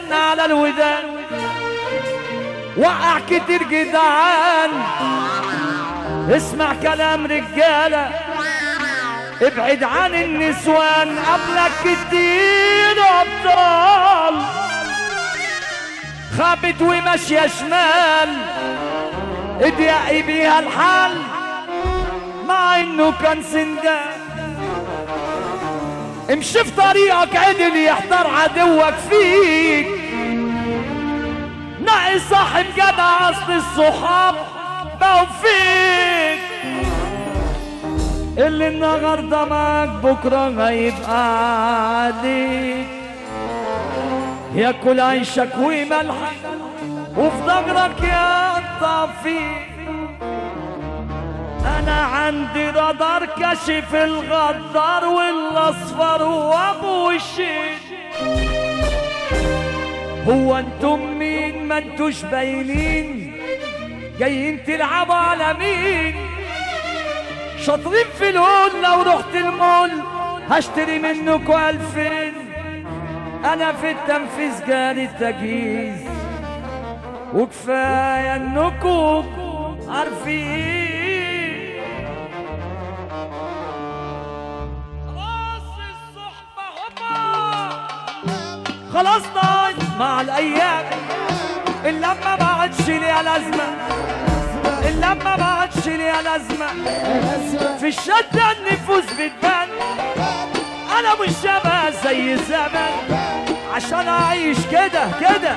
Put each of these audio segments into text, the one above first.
الزن على الودان وقع كتير جدعان. اسمع كلام رجالة، ابعد عن النسوان، قبلك كتير ابطال خابت وماشية شمال اضيقي بيها الحال مع انه كان سندان. امشي في طريقك عدل يحتار عدوك فيك، نقي صاحب جدع اصل الصحاب بقوا فيك. اللي النهارده معاك بكره هيبقى عليك، ياكل عيشك وملحك وفي ضجرك يقطع فيك. انا عندي رادار كشف الغدار والاصفر وابو الشين. هو انتم مين ما انتوش باينين، جايين تلعبوا على مين؟ شاطرين في الهول، لو رحت المول هشتري منكوا 2000. انا في التنفيذ جاري التجهيز وكفايه انكوا عارفين. خلاص ضايع مع الايام، اللمه ما عادش ليها لازمه، اللمه ما عادش ليها لازمه. في الشده النفوس بتبان، انا مش شبه زي زمان عشان اعيش كده كده.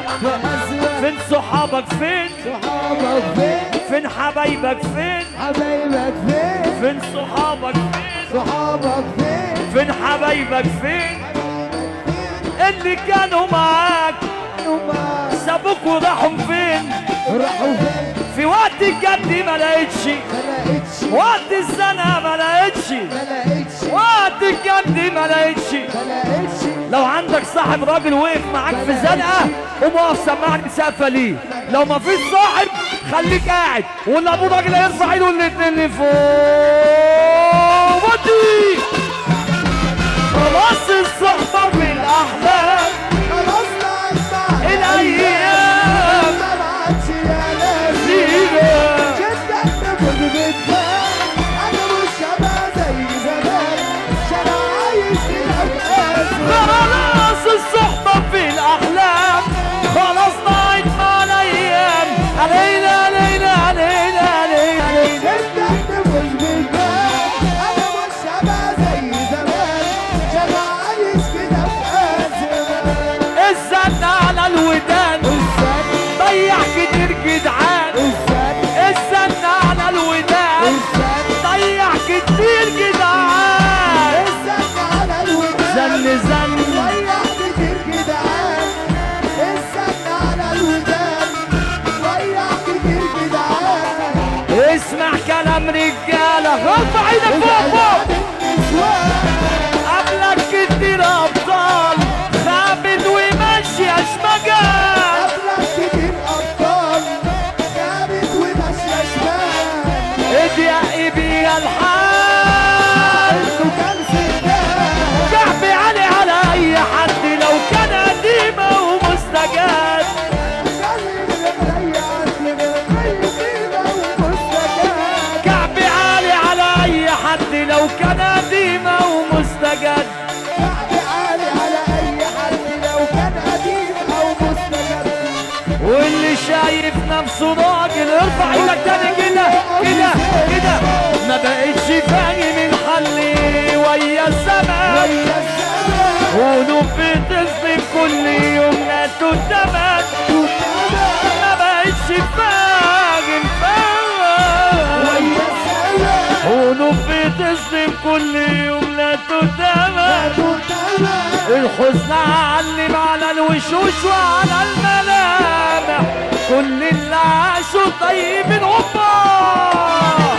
فين صحابك فين؟ صحابك فين؟ فين حبايبك فين؟ حبايبك فين؟ فين صحابك فين؟ صحابك فين؟ فين حبايبك فين؟ اللي كانوا معاك سابوك وراحوا فين؟ راحوا فين؟ في وقت الجد ما لقيتش، وقت الزنقه ما لقيتش، وقت الجد ما لقيتش. لو عندك صاحب راجل وقف معاك في زنقه قوم اقف سمعني سقفه ليه. لو ما فيش صاحب خليك قاعد، واللي ابو راجل هيرفع ايده الاتنين لفوق. ودي خلاص الصحبه في الاحلام، خلاص الايام ما عادش يا لازم فيها. جدا نفوز بتبان، انا مش شبه زي زمان عشان عايش كده بأزمة. خلاص الصحبة في الأحلام، خلاص ضاعت مع الأيام. علينا علينا علينا علينا علينا. جدا نفوز بتبان، انا مش شبه زي زمان عشان عايش كده بأزمة. الزن على الودان ضيع كتير جدعان، الزن على الودان ضيع كتير جدعان. الزن على الودان زن زن ضيع كتير جدعان، الزن على الودان ضيع كتير جدعان. اسمع كلام رجالة، ارفع ايدك فوق فوق. قبلك كتير أبطال خابت وماشية شمجان، قبلك كتير أبطال خابت وماشية شمال. اضيقي بيها الحال وكان سندان كعبي على أي حد لو كان قديمة ومستجد. كعبي على أي حد لو كان قديمة ومستجد. واللي شايف نفسه راجل ارفع ايدك تاني كده كده كده. ما بقتش فاهم الحل ويا الزمن، قلوب بتظلم كل يوم لا تتمن. ما بقتش فاهم قلوب بتظلم كل يوم لا تتمن. الحزن علم على الوشوش وعلى الملامح، كل اللي عاشوا طيب الغبار.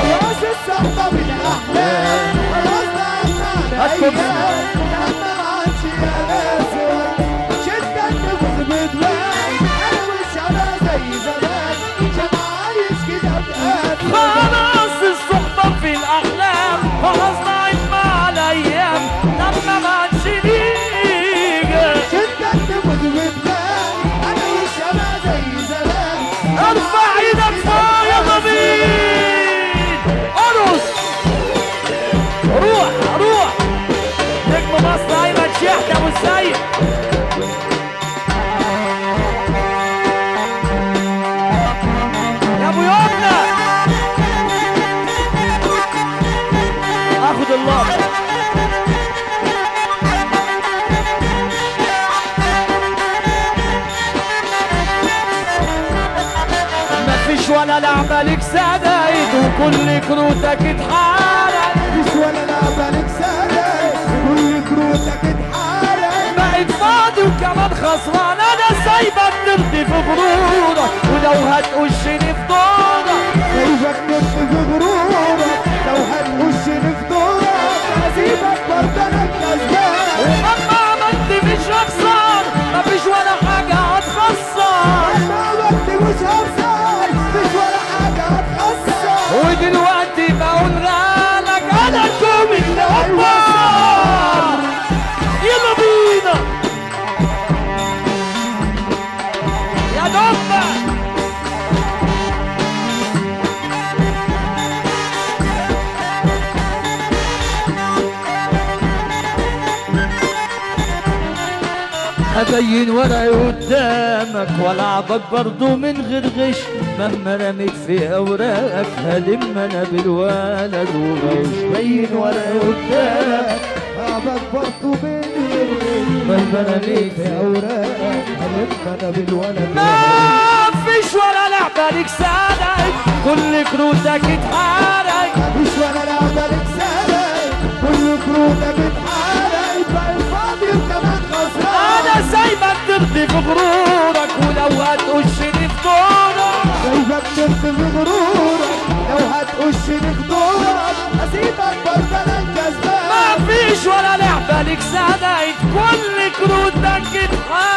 خلاص الصحبة بالأحلام، خلاص بقى الأيام لما عادش يا لازم. شدة نفوز بتبان، أنا مش شبه زي زمان عشان عايش كده بأزمة. خلاص الصحبة في الأحلام، خلاص ضاعت مع الأيام لما ما عادش ليك. شدة نفوز بتبان سيد يا ابو يمنى اخد الله مفيش ولا لعبة لك سدايد وكل كروتك اتحرق مفيش ولا لعبة لك سدايد وكل كروتك اتحرق بقيت فاضي وكمان خسران انا سايبك ترضي في غرورك ولو هتقشني في دورك سايبك ترضي في غرورك لو هتقشني في دورك هسيبك برضه انا الكسبان ومهما عملت مش هخسر مفيش ولا حاجة هتخسر مهما عملت مش هخسر مفيش ولا حاجة هتخسر ودلوقتي بقولها لك انا الكوم اللي هكبر يلا بينا يا دفة ابين ورقي قدامك والعبك برضو من غير غش مهما رميت في اوراقك هلم انا بالولد وغش بين ورقي قدامك بابك برضه بيني مهما رميت في اوراقك هلم انا بالولد ما فيش ولا لعبة لك سادة كل كروتك اتحرق مفيش ولا لعبة لك سدايد كل كروتك اتحرق بقى الفاضي وكمان خسران انا سايبك ترضي في غرورك ولو هتقشني في دورك سايبك ترضي في غرورك لو هتقشني في دورك هسيبك برضه انا الكسبان ما فيش ولا لعبة لك سادة كل كروتك اتحرق